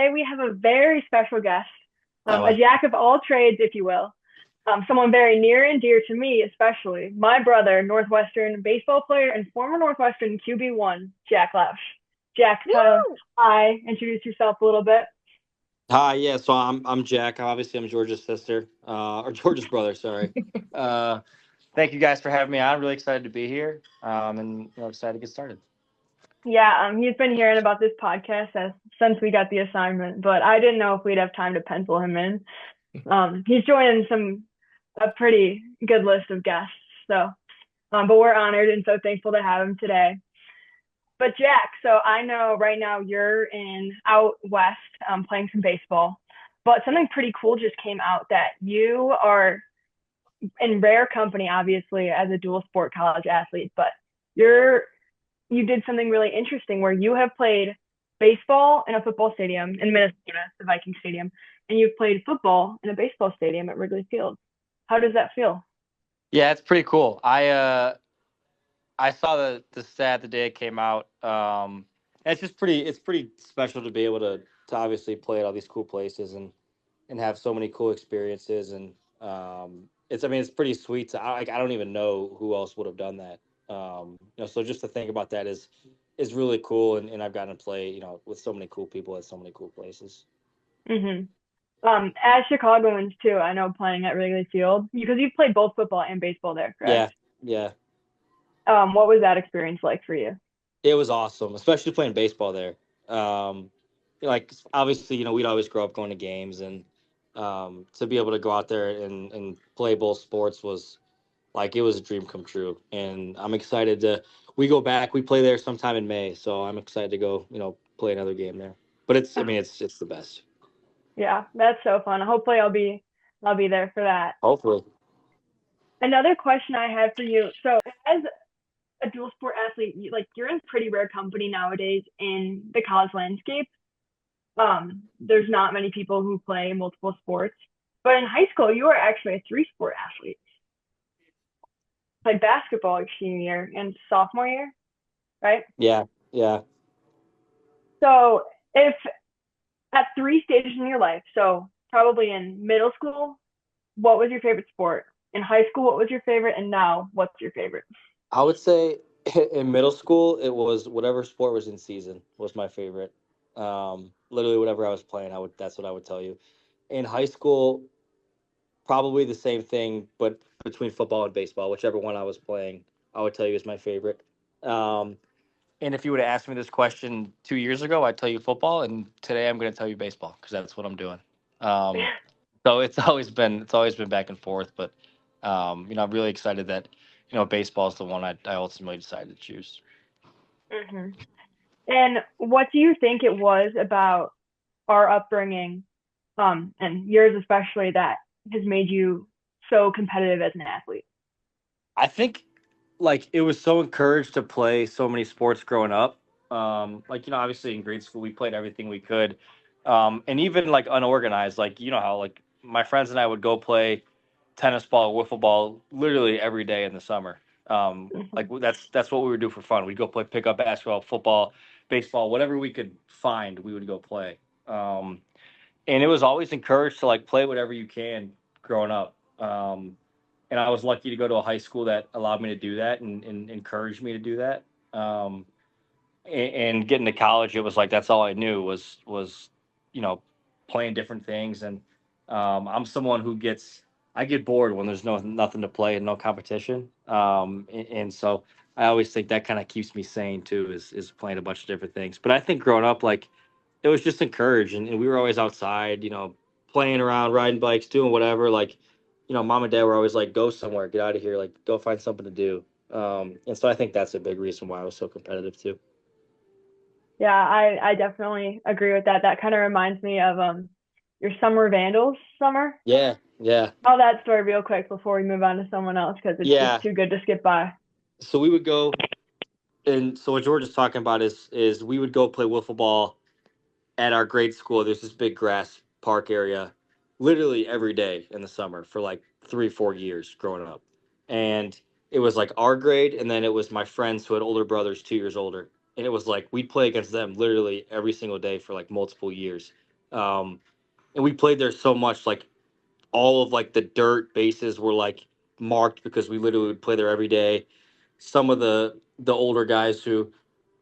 today we have a very special guest, Oh, a well. jack of all trades, if you will. Someone very near and dear to me, especially my brother, Northwestern baseball player and former Northwestern QB1, Jack Lausch. Jack, Woo! hi, introduce yourself a little bit. Hi, yeah. So I'm Jack. Obviously, I'm George's sister, or George's brother. Sorry. Uh, Thank you guys for having me on. I'm really excited to be here, and excited to get started. Yeah, he's been hearing about this podcast since we got the assignment, but I didn't know if we'd have time to pencil him in. He's joining a pretty good list of guests, so but we're honored and so thankful to have him today. But Jack, so I know right now you're in out west playing some baseball, but something pretty cool just came out that you are in rare company, obviously, as a dual sport college athlete, but you're you did something really interesting where you have played baseball in a football stadium in Minnesota, the Viking Stadium, and you've played football in a baseball stadium at Wrigley Field. How does that feel? Yeah, it's pretty cool. I saw the stat the day it came out. It's just pretty special to be able to obviously play at all these cool places and have so many cool experiences. And it's pretty sweet. I don't even know who else would have done that. So just to think about that is really cool. And I've gotten to play, with so many cool people at so many cool places. Mm-hmm. As Chicagoans too, I know playing at Wrigley Field because you've played both football and baseball there, correct? Yeah, yeah. What was that experience like for you? It was awesome, especially playing baseball there. Like obviously, we'd always grow up going to games, and to be able to go out there and play both sports was like it was a dream come true. And I'm excited to. We go back. We play there sometime in May, so I'm excited to go. Play another game there. But it's the best. Yeah, that's so fun. Hopefully, I'll be there for that. Hopefully. Another question I have for you. So, as a dual sport athlete, you're in pretty rare company nowadays in the college landscape. There's not many people who play multiple sports, but in high school, you were actually a three sport athlete. Played basketball your senior year and sophomore year, right? Yeah, yeah. So, if at three stages in your life, so probably in middle school, what was your favorite sport? In high school, what was your favorite? And now, what's your favorite? I would say in middle school, it was whatever sport was in season was my favorite. Literally whatever I was playing, that's what I would tell you. In high school, probably the same thing, but between football and baseball, whichever one I was playing, I would tell you is my favorite. Um, and if you would have asked me this question 2 years ago, I'd tell you football, and today I'm going to tell you baseball because that's what I'm doing. Um, so it's always been back and forth, but I'm really excited that baseball is the one I ultimately decided to choose. Mm-hmm. And what do you think it was about our upbringing, and yours especially, that has made you so competitive as an athlete? I think like it was so encouraged to play so many sports growing up. Obviously in grade school we played everything we could, and even like unorganized, like how like my friends and I would go play tennis ball, wiffle ball, literally every day in the summer. Like that's what we would do for fun. We'd go play pickup basketball, football, baseball, whatever we could find, we would go play. And it was always encouraged to like play whatever you can growing up. And I was lucky to go to a high school that allowed me to do that and encouraged me to do that. Um, and getting to college, it was like that's all I knew was you know playing different things. And I'm someone who I get bored when there's nothing to play and no competition. And so I always think that kind of keeps me sane too, is playing a bunch of different things. But I think growing up, like it was just encouraged, and we were always outside, playing around, riding bikes, doing whatever. Like, mom and dad were always like, "Go somewhere, get out of here, like go find something to do." And so I think that's a big reason why I was so competitive too. Yeah, I definitely agree with that. That kind of reminds me of your summer vandals summer. Yeah, yeah, Tell that story real quick before we move on to someone else because it's just yeah. too good to skip by. So we would go, and so what George is talking about is we would go play wiffle ball at our grade school. There's this big grass park area, literally every day in the summer for like 3 4 years growing up, and it was like our grade, and then it was my friends who had older brothers 2 years older, and it was like we'd play against them literally every single day for like multiple years. And we played there so much, like all of like the dirt bases were like marked because we literally would play there every day. Some of the older guys who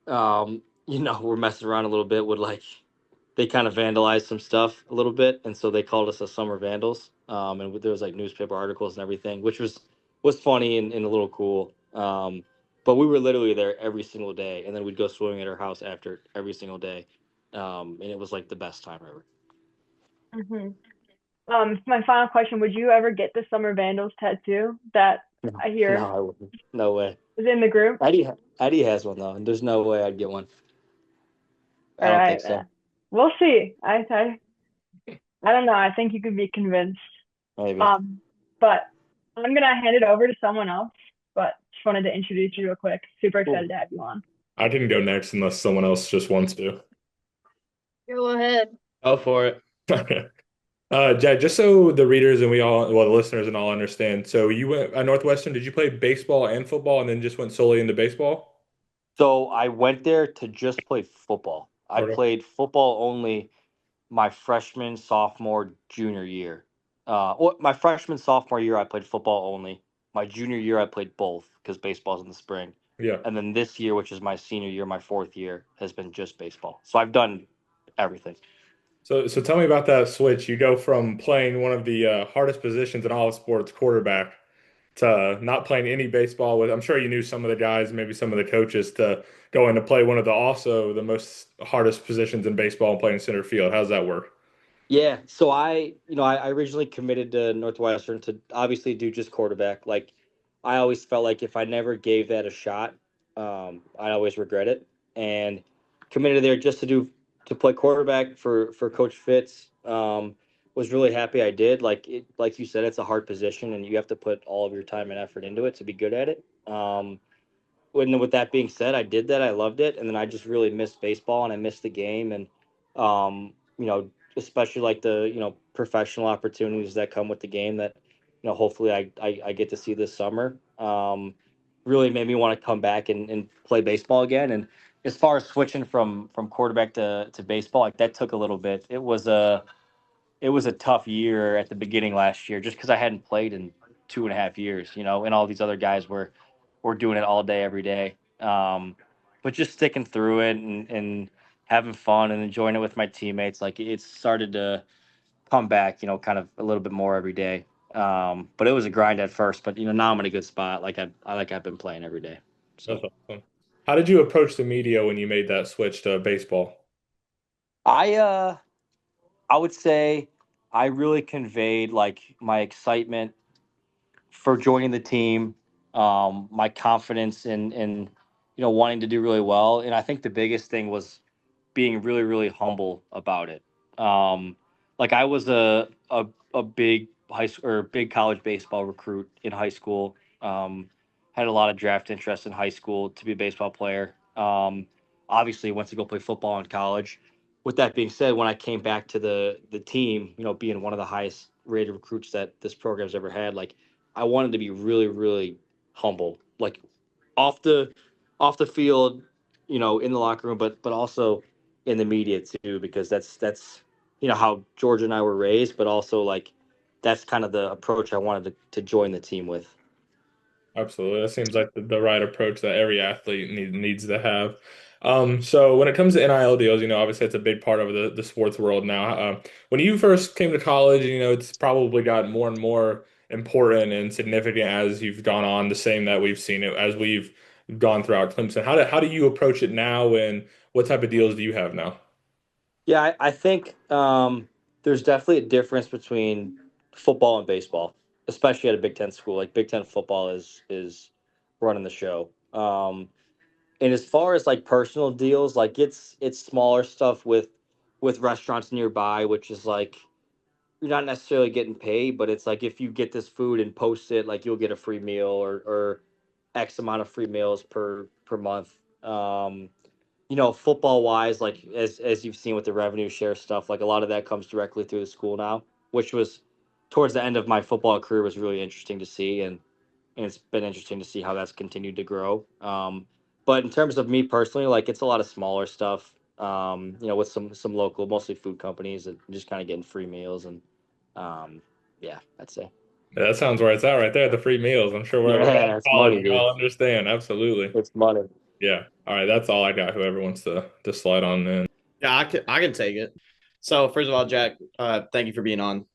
were messing around a little bit would like they kind of vandalized some stuff a little bit, and so they called us the summer vandals. And there was like newspaper articles and everything, which was funny and a little cool. But we were literally there every single day, and then we'd go swimming at our house after every single day, and it was like the best time ever. Hmm. My final question: would you ever get the Summer Vandals tattoo that No, I no, hear I wouldn't. No way. is in the group? Eddie has one though, and there's no way I'd get one. I All don't right, think so. we'll see. I don't know. I think you could be convinced. Maybe. Um, but I'm gonna hand it over to someone else. But just wanted to introduce you real quick. Super Cool. excited to have you on. I can go next unless someone else just wants to. Go ahead. Go for it. Okay. Jack, just so the readers and the listeners and all understand. So you went at Northwestern, did you play baseball and football and then just went solely into baseball? So I went there to just play football. I Okay. played football only my freshman, sophomore, junior year. Well, my freshman, sophomore year, I played football only. My junior year, I played both because baseball's in the spring. Yeah. And then this year, which is my senior year, my fourth year, has been just baseball. So I've done everything. So tell me about that switch. You go from playing one of the hardest positions in all of sports, quarterback, to not playing any baseball with. I'm sure you knew some of the guys, maybe some of the coaches, to going to play one of the most hardest positions in baseball and playing center field. How does that work? Yeah, so I originally committed to Northwestern to obviously do just quarterback. Like, I always felt like if I never gave that a shot, I always regret it. And committed there just to play quarterback for Coach Fitz. Was really happy I did. Like you said, it's a hard position, and you have to put all of your time and effort into it to be good at it. With that being said, I did that. I loved it, and then I just really missed baseball and I missed the game, and especially like the professional opportunities that come with the game that hopefully I get to see this summer. Really made me want to come back and play baseball again. And as far as switching from quarterback to baseball, like that took a little bit. It was a tough year at the beginning last year just because I hadn't played in 2.5 years, and all these other guys were doing it all day, every day. But just sticking through it and having fun and enjoying it with my teammates, like it started to come back, kind of a little bit more every day. But it was a grind at first, but now I'm in a good spot. I've been playing every day. That's So awesome. How did you approach the media when you made that switch to baseball? I uh I would say I really conveyed like my excitement for joining the team, my confidence in wanting to do really well, and I think the biggest thing was being really really humble about it. Like I was a big high school or big college baseball recruit in high school. Had a lot of draft interest in high school to be a baseball player. Obviously went to go play football in college. With that being said, when I came back to the team, being one of the highest rated recruits that this program's ever had, like I wanted to be really, really humble, like off the off the field, in the locker room, but also in the media too, because that's how Georgia and I were raised, but also like that's kind of the approach I wanted to join the team with. Absolutely. That seems like the right approach that every athlete needs to have. So when it comes to NIL deals, obviously it's a big part of the sports world now. When you first came to college, it's probably got more and more important and significant as you've gone on, the same that we've seen it as we've gone throughout Clemson. How do you approach it now, and what type of deals do you have now? Yeah, I think there's definitely a difference between football and baseball, especially at a Big Ten school. Like Big Ten football is running the show. And as far as like personal deals, like it's smaller stuff with restaurants nearby, which is like you're not necessarily getting paid, but it's like if you get this food and post it, like you'll get a free meal or X amount of free meals per month. Football wise, like as you've seen with the revenue share stuff, like a lot of that comes directly through the school now, which was towards the end of my football career was really interesting to see, and it's been interesting to see how that's continued to grow. But in terms of me personally, like it's a lot of smaller stuff. with some local, mostly food companies, and just kind of getting free meals and yeah, I'd say. Yeah, that sounds where it's at right there. The free meals. I'm sure wherever we're Yeah, at in it's college, money, we dude. all understand. Absolutely. It's money. Yeah. All right. That's all I got. Whoever wants to slide on in. Yeah, I can take it. So first of all, Jack, thank you for being on.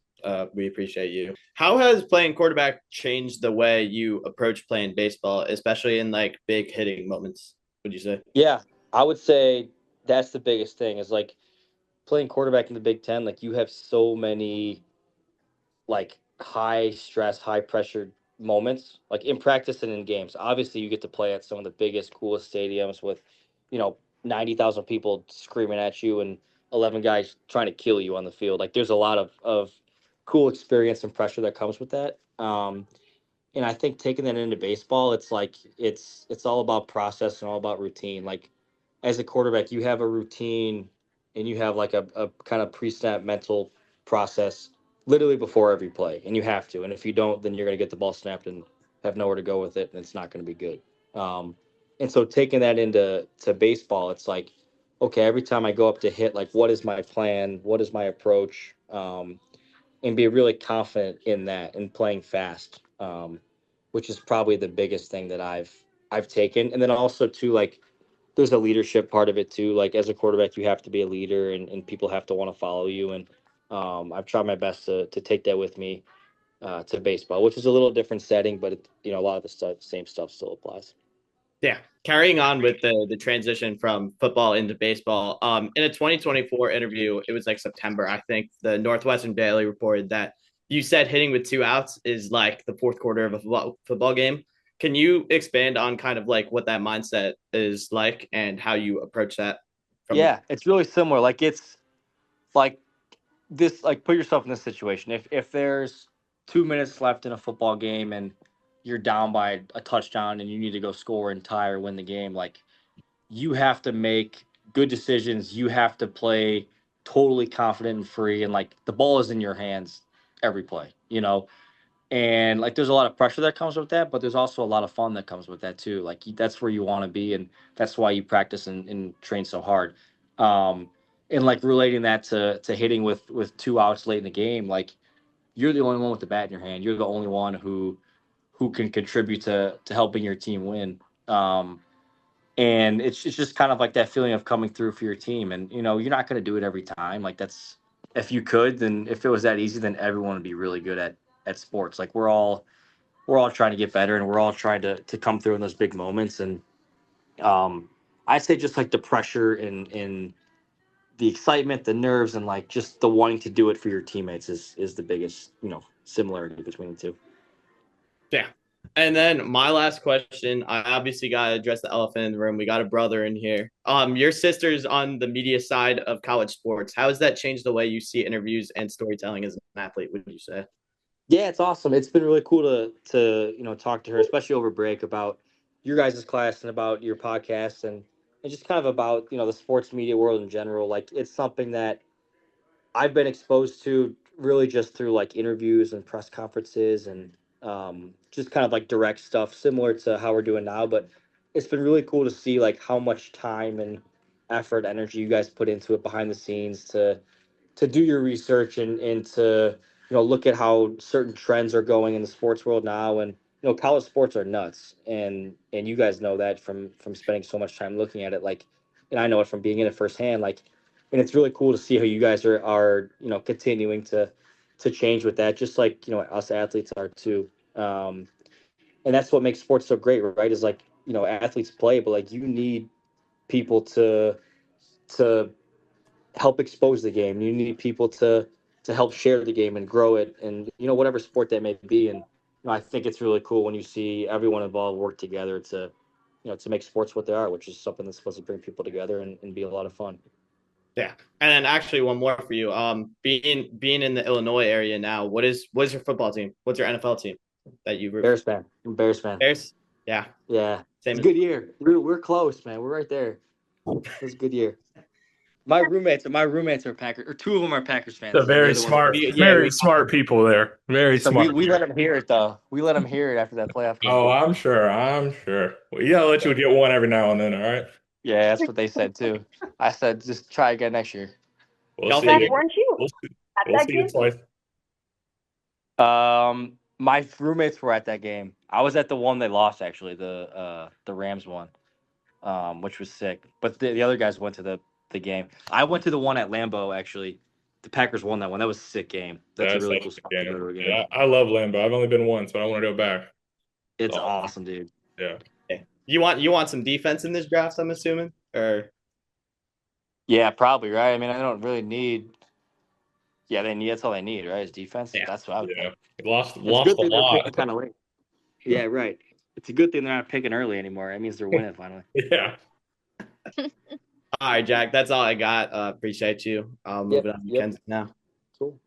We appreciate you. How has playing quarterback changed the way you approach playing baseball, especially in like big hitting moments? Would you say? Yeah, I would say that's the biggest thing is like playing quarterback in the Big Ten. Like you have so many like high stress, high pressure moments, like in practice and in games. Obviously, you get to play at some of the biggest, coolest stadiums with, 90,000 people screaming at you and 11 guys trying to kill you on the field. Like there's a lot of cool experience and pressure that comes with that. And I think taking that into baseball, it's like it's all about process and all about routine. Like as a quarterback, you have a routine and you have like a kind of pre-snap mental process literally before every play, and you have to. And if you don't, then you're going to get the ball snapped and have nowhere to go with it, and it's not going to be good. And so taking that into baseball, it's like, okay, every time I go up to hit, like, what is my plan? What is my approach? And be really confident in that and playing fast, which is probably the biggest thing that I've taken. And then also too, like there's a leadership part of it too. Like as a quarterback, you have to be a leader and people have to want to follow you. And I've tried my best to take that with me to baseball, which is a little different setting, but a lot of the same stuff still applies. Yeah. Carrying on with the transition from football into baseball. In a 2024 interview, it was like September, I think, the Northwestern Daily reported that you said hitting with 2 outs is like the fourth quarter of a football game. Can you expand on kind of like what that mindset is like and how you approach that? Yeah, it's really similar. Like it's like this, like put yourself in this situation. If there's 2 minutes left in a football game and you're down by a touchdown and you need to go score and tie or win the game, like you have to make good decisions. You have to play totally confident and free, and like the ball is in your hands every play. And like there's a lot of pressure that comes with that, but there's also a lot of fun that comes with that too. Like that's where you want to be, and that's why you practice and train so hard. Um, and like relating that to hitting with 2 outs late in the game, like you're the only one with the bat in your hand. You're the only one who can contribute to helping your team win. And it's just kind of like that feeling of coming through for your team. And you're not going to do it every time. Like that's if you could, then if it was that easy, then everyone would be really good at sports. Like we're all trying to get better, and we're all trying to come through in those big moments. And I'd say just like the pressure and the excitement, the nerves, and like just the wanting to do it for your teammates is the biggest similarity between the two. Yeah. And then my last question, I obviously got to address the elephant in the room. We got a brother in here. Your sister's on the media side of college sports. How has that changed the way you see interviews and storytelling as an athlete, would you say? Yeah, it's awesome. It's been really cool to talk to her, especially over break, about your guys' class and about your podcast and just kind of about the sports media world in general. Like it's something that I've been exposed to really just through like interviews and press conferences and just kind of like direct stuff similar to how we're doing now. But it's been really cool to see like how much time and effort, energy you guys put into it behind the scenes to do your research and to look at how certain trends are going in the sports world now. And college sports are nuts, and you guys know that from spending so much time looking at it. Like, and I know it from being in it firsthand. Like, and it's really cool to see how you guys are continuing to change with that, just like us athletes are too. And that's what makes sports so great, right? Is like athletes play, but like you need people to help expose the game. You need people to help share the game and grow it, and whatever sport that may be. And I think it's really cool when you see everyone involved work together to make sports what they are, which is something that's supposed to bring people together and be a lot of fun. Yeah. And then actually one more for you. Being in the Illinois area now, what is your football team? What's your NFL team that you root? Bears fan. I'm a Bears fan. Bears? Yeah. Yeah. Same It's a good year. We're close, man. We're right there. It's a good year. My roommates are Packers, or two of them are Packers fans. The very smart people there. Very So smart. we let them hear it though. We let them hear it after that playoff game. Oh, I'm sure. Well, yeah, I'll let you get one every now and then. All right. Yeah, that's what they said too. I said just try again next year. We'll Y'all see. Zach, figure weren't you We'll see. at We'll that see you game? twice. My roommates were at that game. I was at the one they lost actually, the Rams one, which was sick. But the other guys went to the game. I went to the one at Lambeau actually. The Packers won that one. That was a sick game. That's a That's really such cool a spot good to go game. to a game. Yeah, I love Lambeau. I've only been once, but I want to go back. It's So, awesome, dude. yeah. Okay. You want some defense in this draft, I'm assuming? Or Yeah, probably right. I mean, I don't really need. Yeah, they need. That's all they need, right? Is defense. yeah. That's what I would Yeah. think. Lost It's a lost good a thing they're lot. picking kind of late. Yeah, right. It's a good thing they're not picking early anymore. That means they're winning finally. Yeah. All right, Jack. That's all I got. Appreciate you. Moving on to Yep. Kensley now. Cool.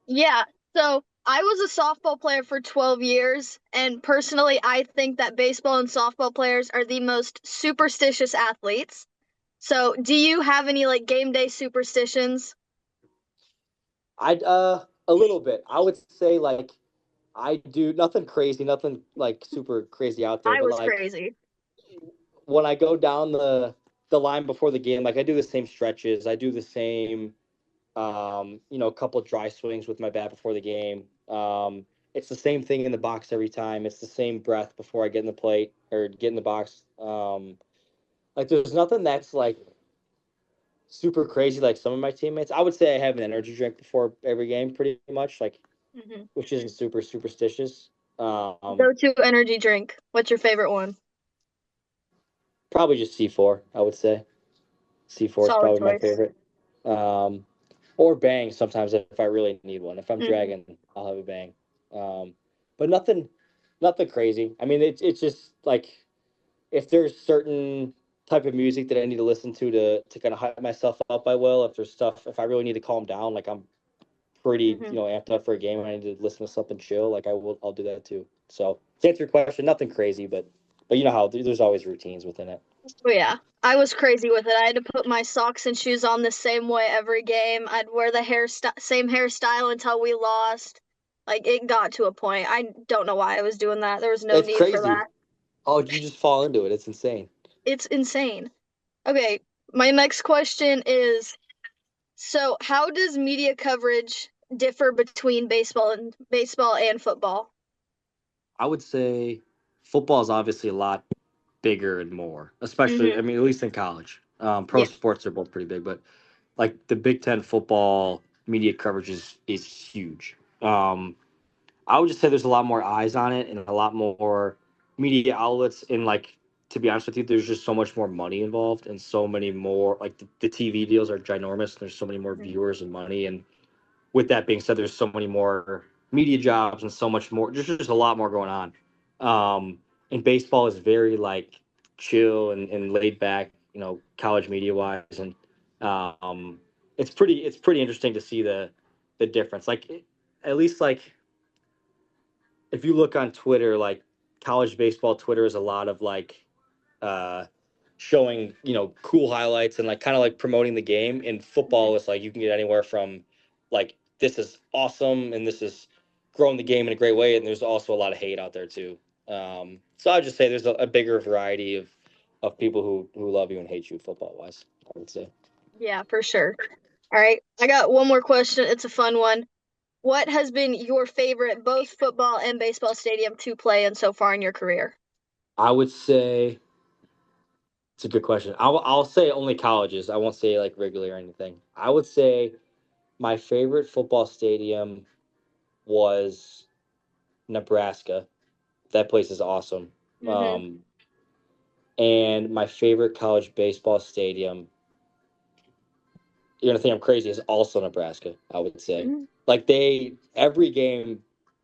Yeah. So I was a softball player for 12 years, and personally, I think that baseball and softball players are the most superstitious athletes. So, do you have any like game day superstitions? I'd a little bit. I would say like I do nothing crazy, nothing like super crazy out there, I but was like crazy. when I go down the line before the game, like I do the same stretches. I do the same a couple of dry swings with my bat before the game. It's the same thing in the box every time. It's the same breath before I get in the plate or get in the box. Like there's nothing that's like super crazy like some of my teammates. I would say I have an energy drink before every game, pretty much, like Mm-hmm. which isn't super superstitious. Go-to energy drink. What's your favorite one? Probably just C4. I would say C4 is Solid probably my choice. favorite. Or Bang sometimes if I really need one. If I'm Mhm. dragging, I'll have a Bang. But nothing crazy. I mean, it's just like if there's certain type of music that I need to listen to kind of hype myself up, I will. If there's stuff, if I really need to calm down, like I'm pretty, Mhm. amped up for a game and I need to listen to something chill, like I'll do that too. So to answer your question, nothing crazy, but you know how there's always routines within it. Oh yeah. I was crazy with it. I had to put my socks and shoes on the same way every game. I'd wear the same hairstyle until we lost. Like it got to a point. I don't know why I was doing that. There was no It's need for crazy. that. Oh, you just fall into it. It's insane. It's insane. Okay, my next question is, so how does media coverage differ between baseball and football? I would say football is obviously a lot bigger and more, especially, Mm-hmm. I mean, at least in college. Pro Yeah. sports are both pretty big, but like the Big Ten football media coverage is huge. I would just say there's a lot more eyes on it and a lot more media outlets. And like, to be honest with you, there's just so much more money involved and so many more, like the TV deals are ginormous. And there's so many more viewers and money. And with that being said, there's so many more media jobs and so much more. There's just a lot more going on. And baseball is very like chill and laid back, college media wise, and it's pretty interesting to see the difference. Like at least like if you look on Twitter, like college baseball Twitter is a lot of like uh, showing cool highlights and like kind of like promoting the game. In football, it's like you can get anywhere from like this is awesome and this is growing the game in a great way, and there's also a lot of hate out there too. So I'd just say there's a bigger variety of people who love you and hate you football wise, I would say. Yeah, for sure. All right, I got one more question. It's a fun one. What has been your favorite both football and baseball stadium to play in so far in your career? I would say it's a good question. I'll say only colleges. I won't say like regular or anything. I would say my favorite football stadium was Nebraska. That place is awesome. Mm-hmm. And my favorite college baseball stadium, you're gonna think I'm crazy, is also Nebraska, I would say. Mm-hmm. Like every game,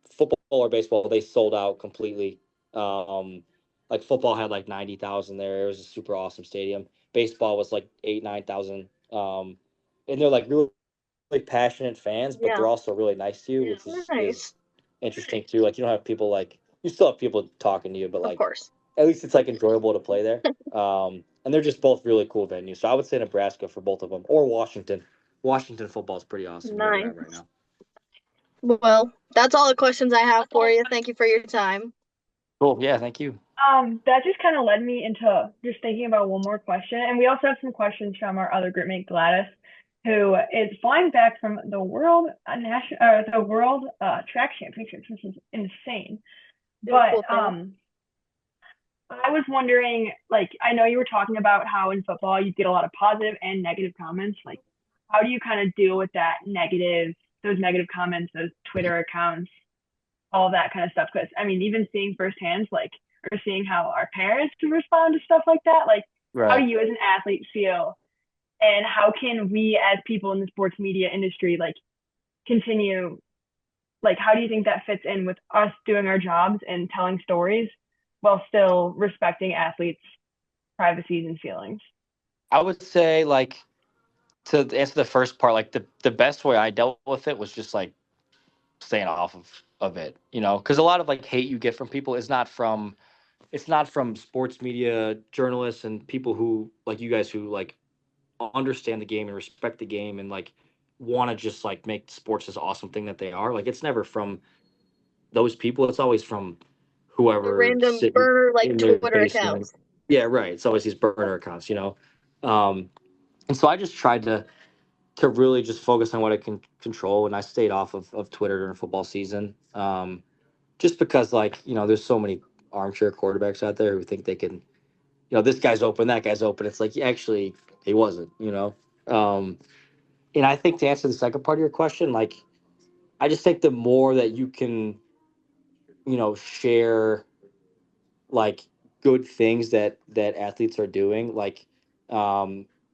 football or baseball, they sold out completely. Like football had like 90,000 there. It was a super awesome stadium. Baseball was like 8, 9,000. And they're like really passionate fans, but Yeah, they're also really nice to you, which is nice. interesting too. Like you don't have people like you still have people talking to you, but Of like course. at least it's like enjoyable to play there. And they're just both really cool venues. So I would say Nebraska for both of them, or Washington. Washington football is pretty awesome where they're Nice. at right now. Well, that's all the questions I have for you. Thank you for your time. Cool. Yeah. Thank you. That just kind of led me into just thinking about one more question. And we also have some questions from our other group mate, Gladys, who is flying back from the world track championships, which is insane. But I was wondering, like, I know you were talking about how in football you get a lot of positive and negative comments. Like, how do you kind of deal with those negative comments, those Twitter accounts, all that kind of stuff? Because I mean, even seeing firsthand, like, or seeing how our parents respond to stuff like that, like, how do you as an athlete feel, and how can we as people in the sports media industry, like, continue, like, how do you think that fits in with us doing our jobs and telling stories while still respecting athletes' privacies and feelings? I would say, like, to answer the first part, like the best way I dealt with it was just like staying off of it, because a lot of like hate you get from people is not from sports media journalists and people who like you guys who like understand the game and respect the game and like want to just like make sports this awesome thing that they are. Like it's never from those people. It's always from The whoever random sitting burner like in their Twitter basement. accounts. Yeah, right. It's always these burner accounts. And so I just tried to really just focus on what I can control, and I stayed off of Twitter during football season. Just because like, there's so many armchair quarterbacks out there who think they can, this guy's open, that guy's open. It's like, actually, he wasn't. And I think to answer the second part of your question, like, I just think the more that you can, share like good things that athletes are doing, like,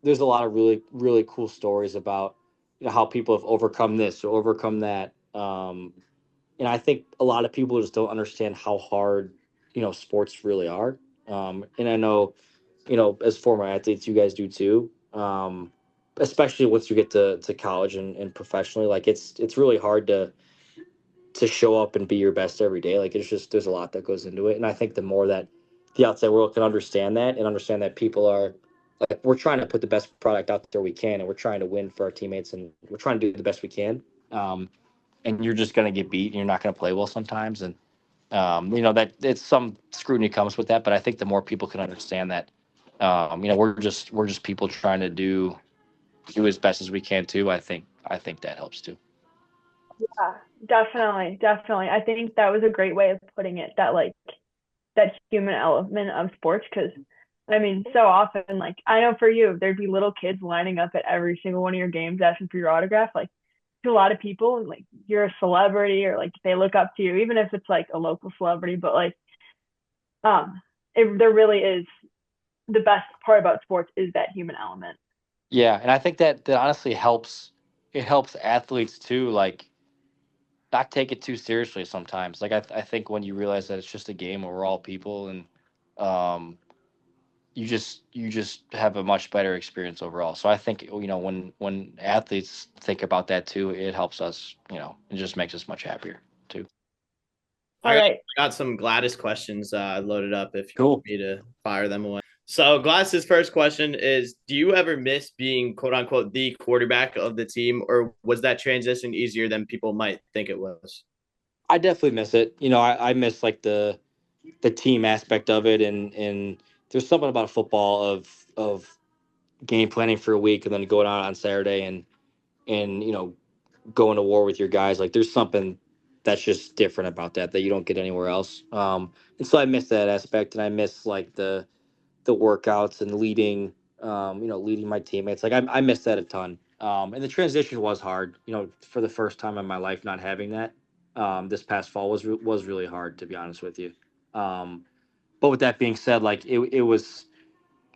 there's a lot of really, really cool stories about, how people have overcome this or overcome that. And I think a lot of people just don't understand how hard, sports really are. And I know, as former athletes, you guys do too. Especially once you get to college and professionally, like it's really hard to show up and be your best every day. Like it's just there's a lot that goes into it. And I think the more that the outside world can understand that and understand that people are like we're trying to put the best product out there we can, and we're trying to win for our teammates, and we're trying to do the best we can. And you're just going to get beat and you're not going to play well sometimes. And, that it's some scrutiny comes with that, but I think the more people can understand that, we're just people trying to do as best as we can too. I think that helps too. Yeah, definitely, definitely. I think that was a great way of putting it, that like that human element of sports. Because I mean, so often, like, I know for you, there'd be little kids lining up at every single one of your games asking for your autograph. Like, to a lot of people, like, you're a celebrity, or like they look up to you, even if it's like a local celebrity. But like, there really is, the best part about sports is that human element. Yeah. And I think that honestly helps. It helps athletes too, like not take it too seriously sometimes. Like I think when you realize that it's just a game and we're all people, and, um, you just have a much better experience overall. So I think when athletes think about that too, it helps us. It just makes us much happier too. All right. Got some Gladys questions loaded up if you Cool. want me to fire them away. So Gladys's first question is: do you ever miss being "quote unquote" the quarterback of the team, or was that transition easier than people might think it was? I definitely miss it. I miss like the team aspect of it, and there's something about football of game planning for a week and then going out on Saturday and going to war with your guys. Like there's something that's just different about that you don't get anywhere else. And so I miss that aspect, and I miss like the workouts and leading my teammates. Like I miss that a ton. And the transition was hard, for the first time in my life, not having that. This past fall was really hard, to be honest with you. But with that being said, like it was,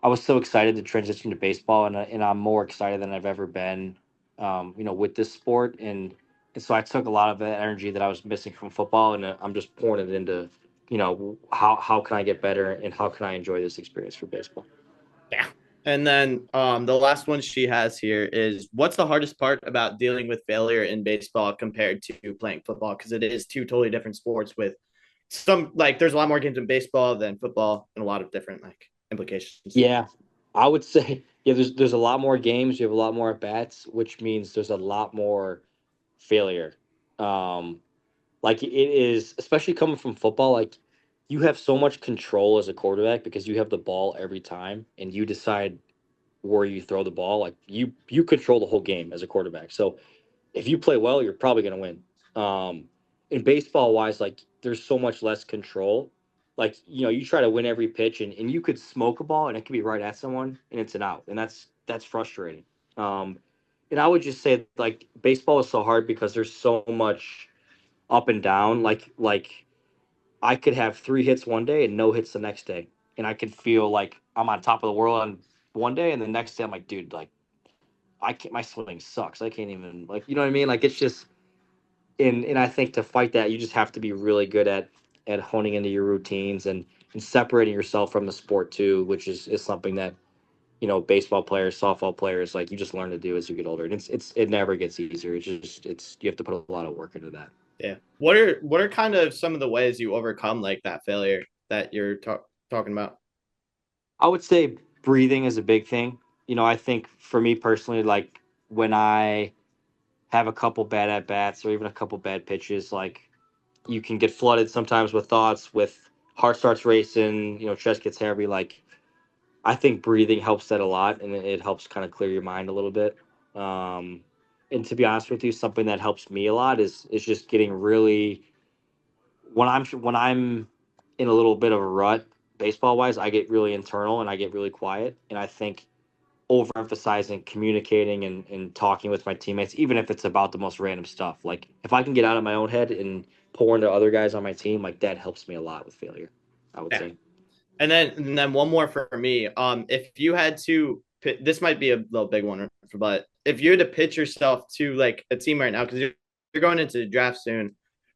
I was so excited to transition to baseball, and I'm more excited than I've ever been, with this sport. And so I took a lot of that energy that I was missing from football, and I'm just pouring it into, how can I get better and how can I enjoy this experience for baseball. Yeah. And then the last one she has here is: what's the hardest part about dealing with failure in baseball compared to playing football? Because it is two totally different sports with some, like, there's a lot more games in baseball than football and a lot of different like implications. Yeah, I would say, yeah, there's a lot more games, you have a lot more at bats, which means there's a lot more failure. Like it is, especially coming from football, like you have so much control as a quarterback because you have the ball every time and you decide where you throw the ball. Like you control the whole game as a quarterback. So if you play well, you're probably going to win. In baseball wise, like there's so much less control. Like, you try to win every pitch and you could smoke a ball and it could be right at someone and it's an out. And that's frustrating. And I would just say like baseball is so hard because there's so much up and down. Like I could have 3 hits one day and no hits the next day. And I could feel like I'm on top of the world on one day and the next day I'm like, dude, like I can't, my swing sucks. I can't even like, you know what I mean? Like it's just, and I think to fight that, you just have to be really good at honing into your routines and separating yourself from the sport too, which is something that, baseball players, softball players, like you just learn to do as you get older. And it never gets easier. You have to put a lot of work into that. Yeah. What are kind of some of the ways you overcome like that failure that you're talking about? I would say breathing is a big thing. I think for me personally, like when I have a couple bad at bats or even a couple bad pitches, like you can get flooded sometimes with thoughts, with heart starts racing, chest gets heavy. Like I think breathing helps that a lot, and it helps kind of clear your mind a little bit. Um, and to be honest with you, something that helps me a lot is just getting really when I'm in a little bit of a rut baseball wise, I get really internal and I get really quiet, and I think overemphasizing communicating and talking with my teammates, even if it's about the most random stuff. Like if I can get out of my own head and pour into other guys on my team, like that helps me a lot with failure, I would say. And then one more for me. If you had to, this might be a little big one, but if you had to pitch yourself to like a team right now, because you're going into the draft soon,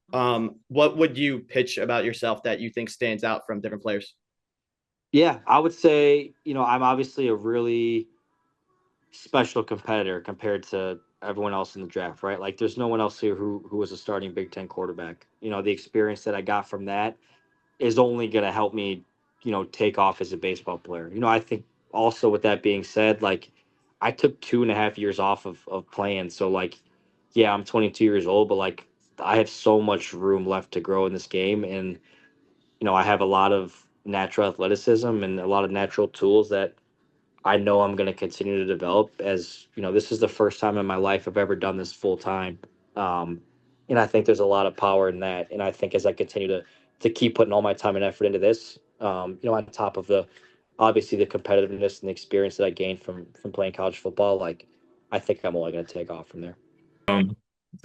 what would you pitch about yourself that you think stands out from different players? Yeah, I would say, I'm obviously a really special competitor compared to everyone else in the draft, right? Like there's no one else here who was a starting Big Ten quarterback. The experience that I got from that is only going to help me, take off as a baseball player. I think also with that being said, like I took 2.5 years off of playing. So like, yeah, I'm 22 years old, but like I have so much room left to grow in this game. And, I have a lot of natural athleticism and a lot of natural tools that I know I'm going to continue to develop as, this is the first time in my life I've ever done this full time. Um, and I think there's a lot of power in that. And I think as I continue to keep putting all my time and effort into this, on top of obviously the competitiveness and the experience that I gained from playing college football, like I think I'm only going to take off from there.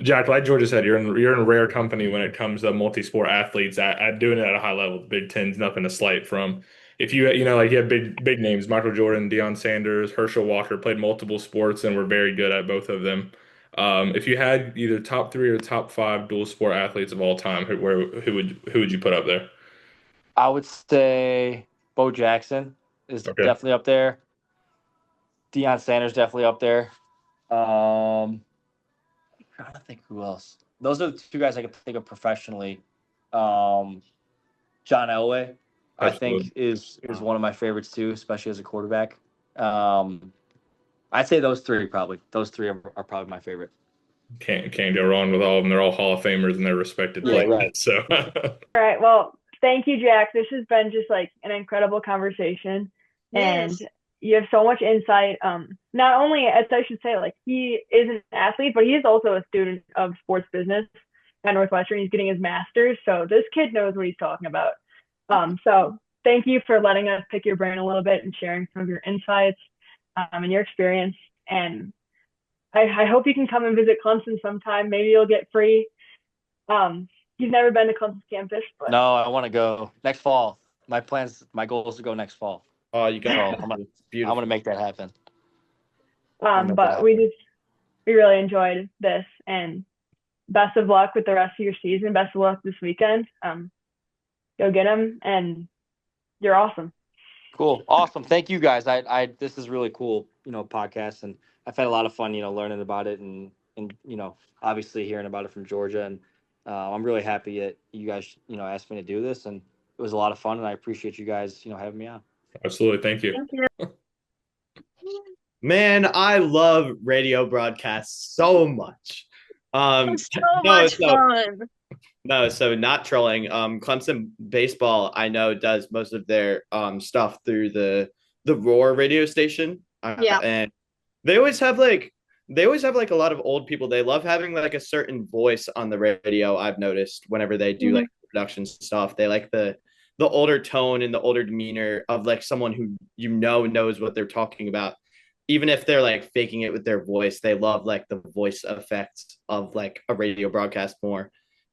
Jack, like Georgia said, you're in rare company when it comes to multi-sport athletes at doing it at a high level. The Big Ten's nothing to slight from. If like you have big names, Michael Jordan, Deion Sanders, Herschel Walker played multiple sports and were very good at both of them. If you had either top 3 or top 5 dual sport athletes of all time, who would you put up there? I would say Bo Jackson is Okay. definitely up there. Deion Sanders definitely up there. I'm trying to think who else. Those are the two guys I could think of professionally. John Elway, I think, Absolutely. is one of my favorites too, especially as a quarterback. I'd say those three probably. Those three are probably my favorite. Can't go wrong with all of them. They're all Hall of Famers in their respected Yeah, places. right. So All right. Well, thank you, Jack. This has been just like an incredible conversation. Yes. And you have so much insight. Not only, as I should say, like he is an athlete, but he is also a student of sports business at Northwestern. He's getting his master's. So this kid knows what he's talking about. So thank you for letting us pick your brain a little bit and sharing some of your insights and your experience. And I hope you can come and visit Clemson sometime. Maybe you'll get free. He's never been to Clemson campus, but No, I want to go next fall. My goal is to go next fall. Oh, you So got I'm beautiful. gonna make that happen. but we really enjoyed this, and best of luck with the rest of your season. Best of luck this weekend. Go get him, and you're awesome. Cool, awesome. Thank you guys. This is really cool, podcast, and I've had a lot of fun, learning about it and obviously hearing about it from Georgia, and I'm really happy that you guys, asked me to do this, and it was a lot of fun, and I appreciate you guys, having me on. absolutely, thank you. Thank you. Man, I love radio broadcasts so much. So much fun. No, so not trolling. Clemson baseball, I know, does most of their stuff through the Roar radio station, Yeah. and they always have like a lot of old people. They love having like a certain voice on the radio. I've noticed whenever they do Mhm. like production stuff, they like the older tone and the older demeanor of like someone who knows what they're talking about. Even if they're like faking it with their voice, they love like the voice effects of like a radio broadcast more.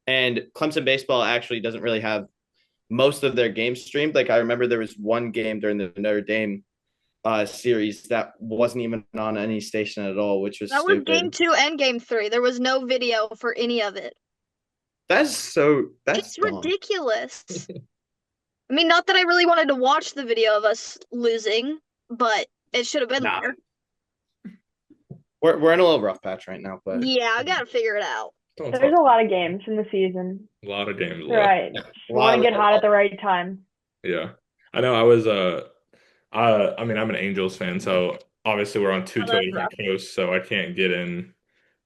And Clemson baseball actually doesn't really have most of their games streamed. Like I remember there was one game during the Notre Dame series that wasn't even on any station at all, which was That was game stupid. 2 and game 3. There was no video for any of it. That's It's dumb. ridiculous. I mean, not that I really wanted to watch the video of us losing, but it should have been Nah. there. We're in a little rough patch right now, but Yeah, I gotta figure it out. Don't There's talk- a lot of games in the season. a lot of games left. Right. Yeah. You want to get hot at the right time. Yeah. I know I was I mean I'm an Angels fan, so obviously we're on two Oh, totally that's different coasts, so I can't get in.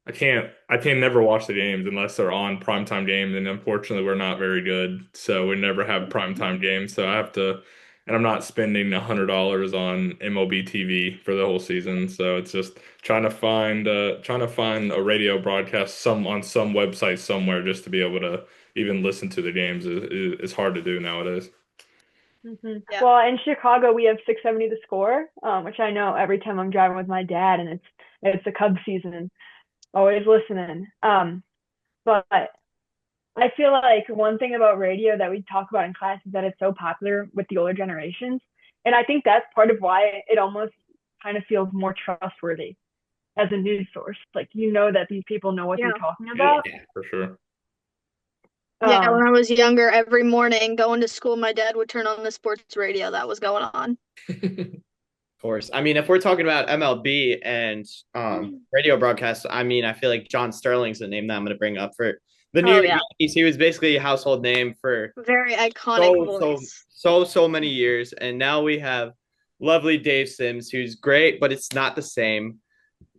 I can never watch the games unless they're on primetime games, and unfortunately we're not very good, so we never have primetime games. So I have to, and I'm not spending $100 on MLB TV for the whole season. So it's just trying to find a radio broadcast on some website somewhere just to be able to even listen to the games is hard to do nowadays. Yeah. Well, in Chicago, we have 670 The Score, which I know every time I'm driving with my dad, and it's the Cubs season. Always listening. But I feel like one thing about radio that we talk about in class is that it's so popular with the older generations. And I think that's part of why it almost kind of feels more trustworthy as a news source. Like, you know that these people know what they're talking about. Yeah, for sure. Yeah, when I was younger, every morning going to school, my dad would turn on the sports radio that was going on. of course. I mean, if we're talking about MLB and radio broadcasts, I mean, I feel like John Sterling's the name that I'm going to bring up for the New York Yankees. He was basically a household name for very iconic voice. So many years, and now we have lovely Dave Sims, who's great, but it's not the same.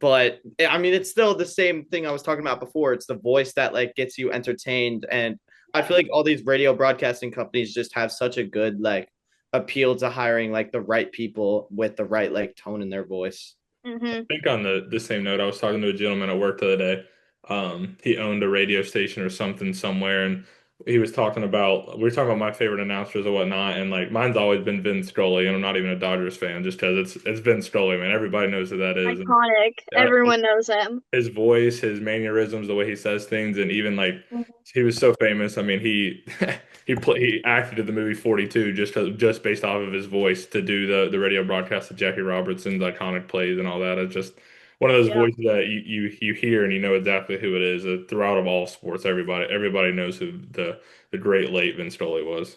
But I mean, it's still the same thing I was talking about before. It's the voice that like gets you entertained, and I feel like all these radio broadcasting companies just have such a good like appeal to hiring like the right people with the right like tone in their voice. I think on the same note, I was talking to a gentleman at work the other day. He owned a radio station or something somewhere, and we were talking about my favorite announcers and whatnot, and like mine's always been Vin Scully, and I'm not even a Dodgers fan just because it's Vin Scully, man. Everybody knows who that is. Iconic. And, everyone knows him. His voice, his mannerisms, the way he says things, and even like he was so famous. I mean, he he acted in the movie 42 just based off of his voice to do the radio broadcast of Jackie Robertson's iconic plays and all that. It's just one of those voices that you hear and you know exactly who it is. Throughout of all sports, everybody knows who the great late Vin Scully was.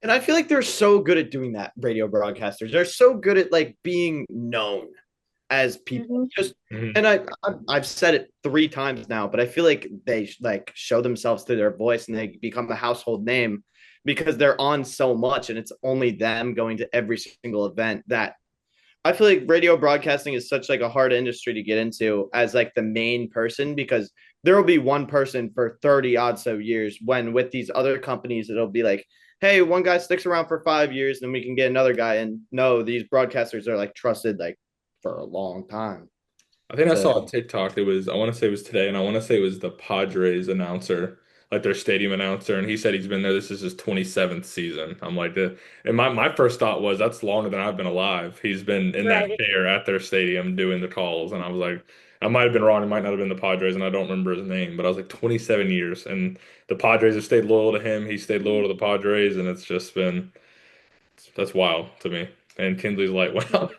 And I feel like they're so good at doing that, radio broadcasters. They're so good at like being known as people. And I've said it 3 times now, but I feel like they like show themselves through their voice and they become a household name because they're on so much and it's only them going to every single event. That I feel like radio broadcasting is such like a hard industry to get into as like the main person, because there will be one person for 30 odd so years, when with these other companies it'll be like, hey, one guy sticks around for 5 years, then we can get another guy. And no, these broadcasters are like trusted like for a long time. I think I saw on TikTok, I want to say it was today, and I want to say it was the Padres announcer, like their stadium announcer, and he said he's been there. This is his 27th season. I'm like, and my first thought was that's longer than I've been alive. He's been in that chair at their stadium doing the calls, and I was like, I might have been wrong. It might not have been the Padres, and I don't remember his name, but I was like 27 years, and the Padres have stayed loyal to him. He stayed loyal to the Padres, and it's just been that's wild to me. And Kinsley's light went out.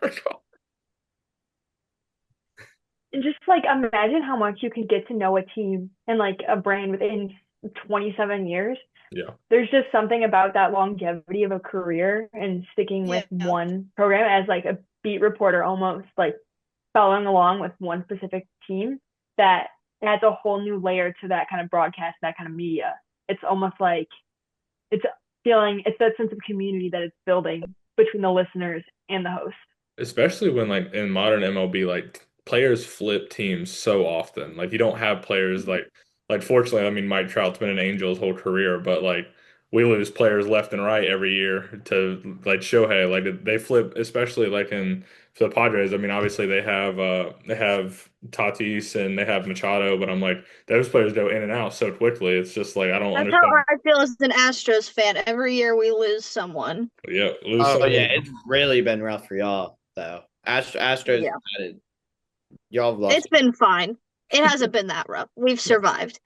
And just like imagine how much you can get to know a team and like a brand within 27 years. Yeah. There's just something about that longevity of a career and sticking with one program as like a beat reporter, almost like following along with one specific team, that adds a whole new layer to that kind of broadcast, that kind of media. It's almost like it's that sense of community that it's building between the listeners and the host. Especially when like in modern MLB, like players flip teams so often. Like you don't have players like like fortunately, I mean, Mike Trout's been an Angel his whole career, but like we lose players left and right every year to like Shohei. Like they flip, especially like in for the Padres. I mean, obviously they have Tatis and they have Machado, but I'm like those players go in and out so quickly. It's just like I don't That's how understand. I feel as an Astros fan. Every year we lose someone. Yeah, lose Oh someone. yeah, it's really been rough for y'all though. Astros, Yeah. y'all have It's lost. been fine. It hasn't been that rough. We've survived.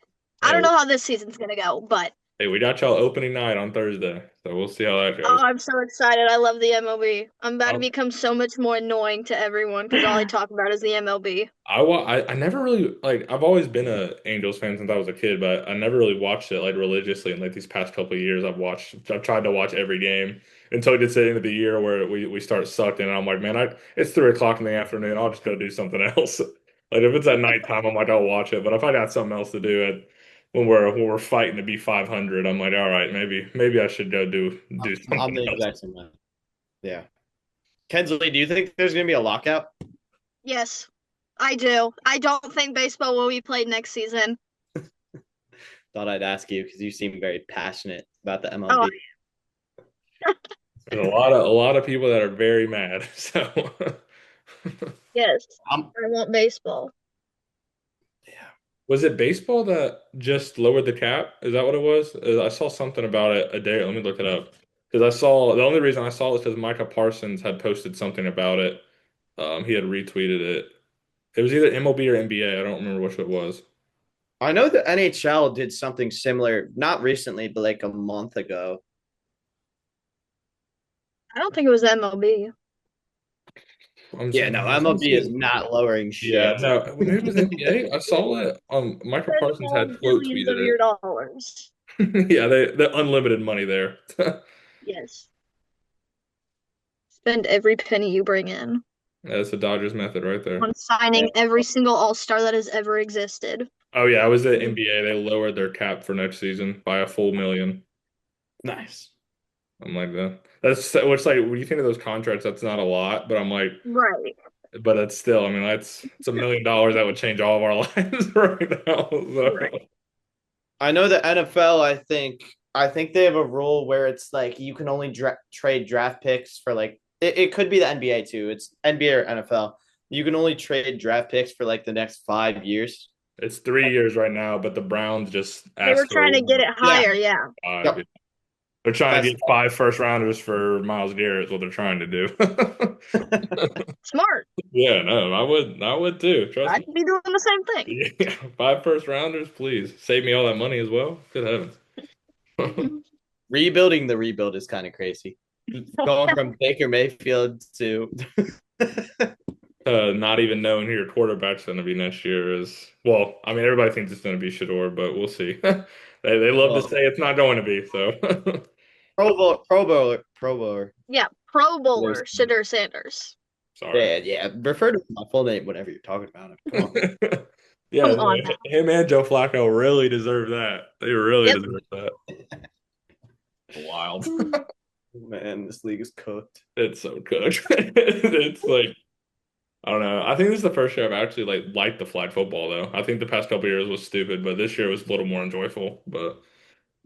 I don't Hey, know how this season's gonna go, but hey, we got y'all opening night on Thursday, so we'll see how that oh, goes. I'm so excited. I love the MLB. I'm about to Um, become so much more annoying to everyone because all I talk about is the MLB. I never really like I've always been a Angels fan since I was a kid, but I never really watched it like religiously. And like these past couple of years, I've tried to watch every game until it gets to the end of the year where we start sucking, and I'm like, man, it's 3 o'clock in the afternoon. I'll just go do something else. Like if it's at nighttime, I'm like, I'll watch it. But if I got something else to do when we're fighting to be 500, I'm like, all right, maybe I should go do I'm something the else. exact same way. Yeah. Kensley, do you think there's gonna be a lockout? Yes, I do. I don't think baseball will be played next season. Thought I'd ask you because you seem very passionate about the Oh, MLB. There's a lot of people that are very mad. So yes. Um, I want baseball. yeah. was it baseball that just lowered the cap? Is that what it was? I saw something about it a day. Let me look it up. Because I saw the only reason I saw it is because Micah Parsons had posted something about it. He had retweeted it. It was either MLB or NBA. I don't remember which it was. I know the NHL did something similar, not recently, but like a month ago. I don't think it was MLB. I'm Yeah, no, sorry. I think MLB is it- not lowering Yeah, shit. no, maybe it was NBA. I saw it. Micah Spend Parsons all had quote billions of tweeted your dollars. it. Yeah, the unlimited money there. Yes. Spend every penny you bring in That's the Dodgers method right there. on signing every single All-Star that has ever existed. Oh yeah, I was at NBA. They lowered their cap for next season by a full million. Nice. I'm like that. That's which like when you think of those contracts, that's not a lot, but I'm like, Right. but it's still. I mean, it's $1 million that would change all of our lives right now. So. Right. I know the NFL. I think they have a rule where it's like you can only trade draft picks for like it could be the NBA too. It's NBA or NFL. You can only trade draft picks for like the next 5 years. It's 3 years right now, but the Browns just They were asked for trying to get it Yeah. higher, yeah. five. Yep. They're trying to That's get 5 first rounders for Miles Garrett. Is what they're trying to do. Smart. Yeah, no, I would too. Trust I'd me. be doing the same thing. Yeah, 5 first rounders, please save me all that money as well. Good heavens. rebuilding the rebuild is kind of crazy. Going from Baker Mayfield to Not even knowing who your quarterback's going to be next year is well. I mean, everybody thinks it's going to be Shador, but we'll see. They love to well, say it's not going to be. So Pro Bowler. Yeah, Pro Bowler, Shitter Sanders. sorry. Yeah. Refer to my full name whenever you're talking about it. Come on. Yeah, Come on now. him and Joe Flacco really deserve that. They really Yep. deserve that. Wild. Man, this league is cooked. It's so good. It's like I don't know. I think this is the first year I've actually liked the flag football though. I think the past couple years was stupid, but this year was a little more enjoyable. But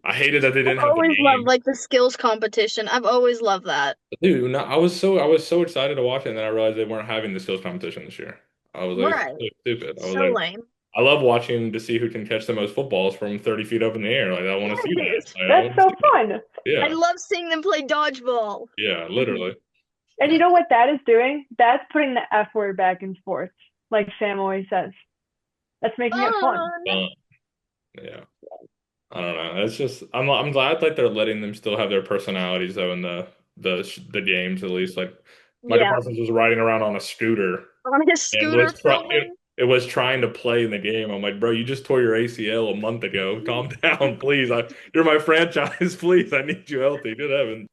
I hated that they I've didn't have the always loved game. like the skills competition. I've always loved that. Dude, no, I was so excited to watch it, and then I realized they weren't having the skills competition this year. I was like, Right. it's so stupid. I was So like, lame. I love watching to see who can catch the most footballs from 30 feet up in the air. Like I want to see that. Yes. Like, I That's want to so see that. fun. I Yeah, love seeing them play dodgeball. yeah, literally. And you know what that is doing? That's putting the F word back in sports, like Sam always says. That's making it fun. Fun. Yeah. I don't know. It's just I'm glad like they're letting them still have their personalities though in the games at least. Like Michael Yeah. Parsons was riding around on a scooter On his and scooter filming. it was trying to play in the game. I'm like, bro, you just tore your ACL a month ago. Calm down, please. You're my franchise, please. I need you healthy. Good heavens.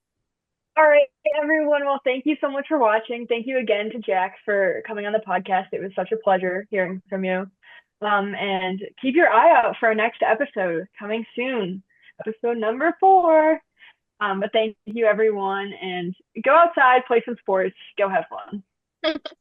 All right, everyone. Well, thank you so much for watching. Thank you again to Jack for coming on the podcast. It was such a pleasure hearing from you. And keep your eye out for our next episode coming soon, episode number 4. But thank you, everyone, and go outside, play some sports, go have fun.